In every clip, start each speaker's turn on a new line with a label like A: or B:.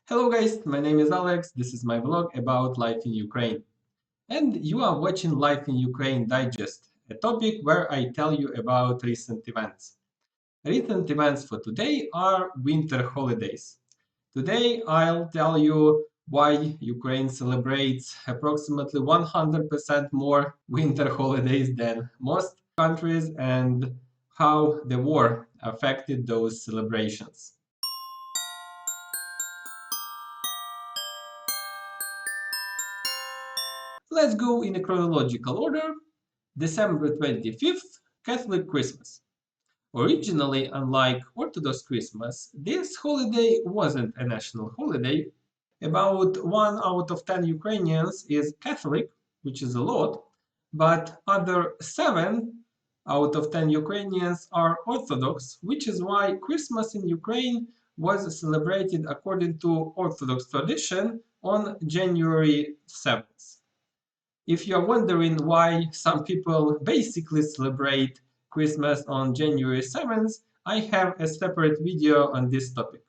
A: Hello guys, my name is Alex. This is my vlog about life in Ukraine. And you are watching Life in Ukraine Digest, a topic where I tell you about recent events. Recent events for today are winter holidays. Today I'll tell you why Ukraine celebrates approximately 100% more winter holidays than most countries and how the war affected those celebrations. Let's go in a chronological order. December 25th, Catholic Christmas. Originally, unlike Orthodox Christmas, this holiday wasn't a national holiday. About 1 out of 10 Ukrainians is Catholic, which is a lot, but other 7 out of 10 Ukrainians are Orthodox, which is why Christmas in Ukraine was celebrated according to Orthodox tradition on January 7th. If you're wondering why some people basically celebrate Christmas on January 7th, I have a separate video on this topic.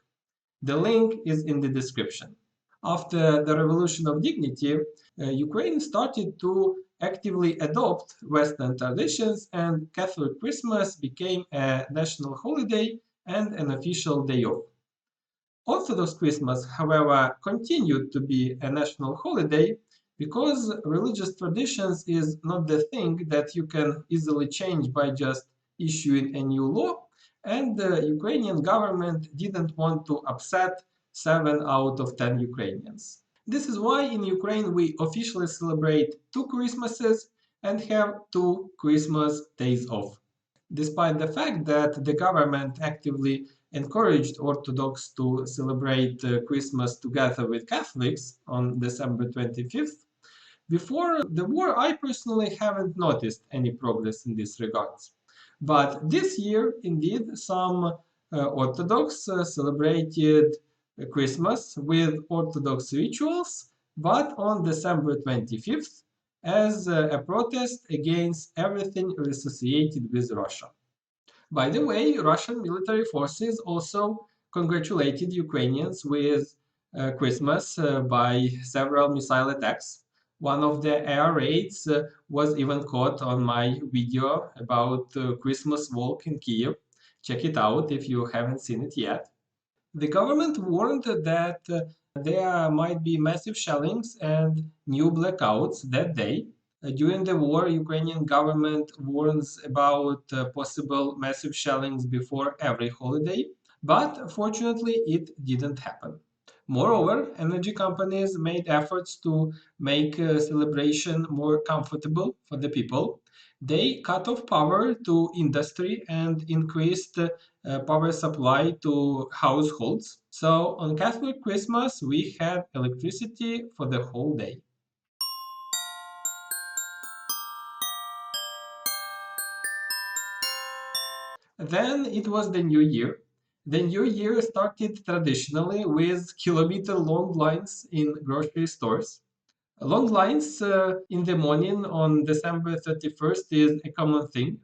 A: The link is in the description. After the Revolution of Dignity, Ukraine started to actively adopt Western traditions, and Catholic Christmas became a national holiday and an official day off. Orthodox Christmas, however, continued to be a national holiday because religious traditions is not the thing that you can easily change by just issuing a new law, and the Ukrainian government didn't want to upset 7 out of 10 Ukrainians. This is why in Ukraine we officially celebrate 2 Christmases and have 2 Christmas days off. Despite the fact that the government actively encouraged Orthodox to celebrate Christmas together with Catholics on December 25th, before the war, I personally haven't noticed any progress in this regards. But this year, indeed, some Orthodox celebrated Christmas with Orthodox rituals, but on December 25th, as a protest against everything associated with Russia. By the way, Russian military forces also congratulated Ukrainians with Christmas by several missile attacks. One of the air raids was even caught on my video about Christmas walk in Kiev. Check it out if you haven't seen it yet. The government warned that there might be massive shellings and new blackouts that day. During the war, Ukrainian government warns about possible massive shellings before every holiday, but fortunately it didn't happen. Moreover, energy companies made efforts to make celebration more comfortable for the people. They cut off power to industry and increased power supply to households. So on Catholic Christmas, we had electricity for the whole day. Then it was the New Year. The New Year started traditionally with kilometer-long lines in grocery stores. Long lines in the morning on December 31st is a common thing.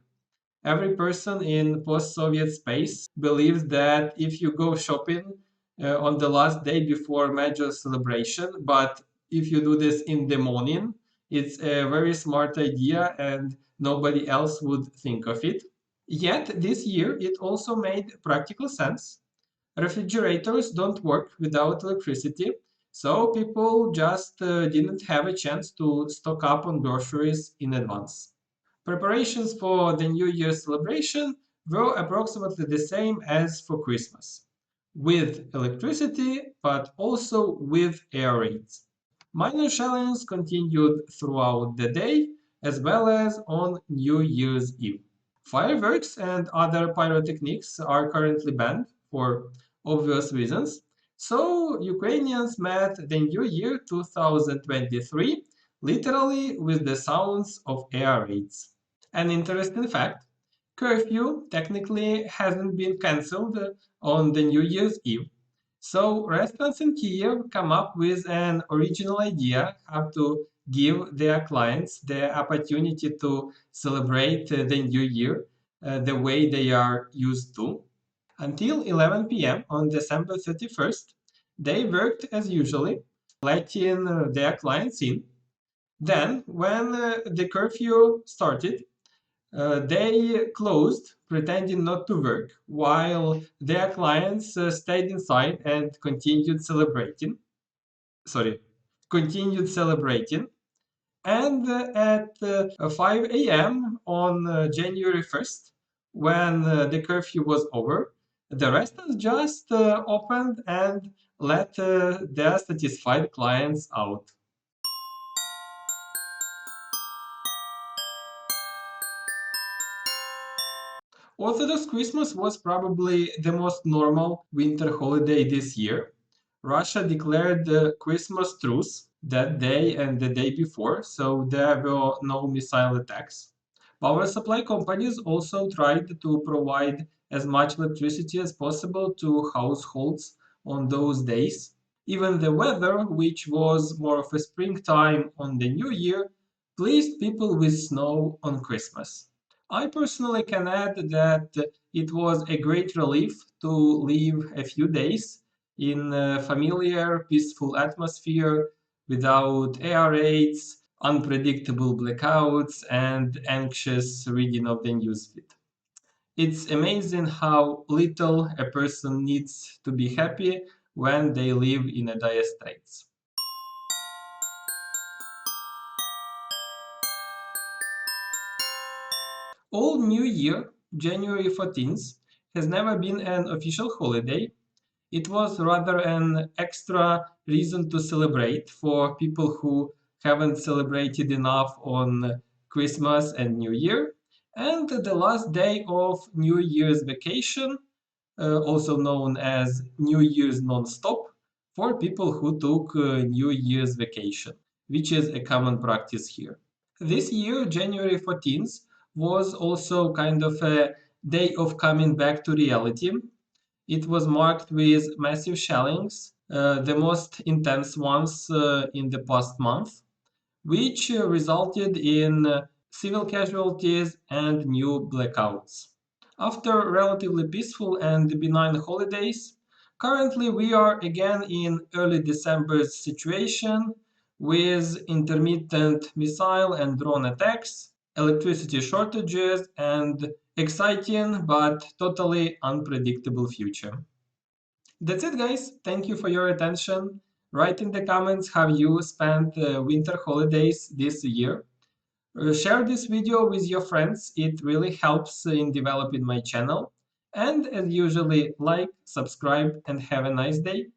A: Every person in post-Soviet space believes that if you go shopping on the last day before major celebration, but if you do this in the morning, it's a very smart idea and nobody else would think of it. Yet this year it also made practical sense. Refrigerators don't work without electricity, so people just didn't have a chance to stock up on groceries in advance. Preparations for the New Year celebration were approximately the same as for Christmas, with electricity but also with air raids. Minor shellings continued throughout the day as well as on New Year's Eve. Fireworks and other pyrotechnics are currently banned for obvious reasons, so Ukrainians met the New Year 2023 literally with the sounds of air raids. An interesting fact, curfew technically hasn't been cancelled on the New Year's Eve. So restaurants in Kiev come up with an original idea how to give their clients the opportunity to celebrate the New Year the way they are used to. Until 11 p.m. on December 31st, They worked as usually, letting their clients in. Then, when the curfew started, they closed, pretending not to work, while their clients stayed inside and continued celebrating. Sorry, continued celebrating. And at 5 a.m. on January 1st, when the curfew was over, the restaurants just opened and let their satisfied clients out. Orthodox Christmas was probably the most normal winter holiday this year. Russia declared the Christmas truce that day and the day before, so there were no missile attacks. Power supply companies also tried to provide as much electricity as possible to households on those days. Even the weather, which was more of a springtime on the New Year, pleased people with snow on Christmas. I personally can add that it was a great relief to live a few days in a familiar, peaceful atmosphere without air raids, unpredictable blackouts, and anxious reading of the newsfeed. It's amazing how little a person needs to be happy when they live in a dire straits. Old New Year, January 14th, has never been an official holiday. It was rather an extra reason to celebrate for people who haven't celebrated enough on Christmas and New Year. And the last day of New Year's vacation, also known as New Year's non-stop, for people who took New Year's vacation, which is a common practice here. This year, January 14th, was also kind of a day of coming back to reality. It was marked with massive shellings, the most intense ones in the past month, which resulted in civil casualties and new blackouts. After relatively peaceful and benign holidays, currently we are again in early December's situation with intermittent missile and drone attacks, electricity shortages, and exciting but totally unpredictable future. That's it, guys. Thank you for your attention. Write in the comments how you spent winter holidays this year. Share this video with your friends. It really helps in developing my channel. And as usually, like, subscribe, and have a nice day.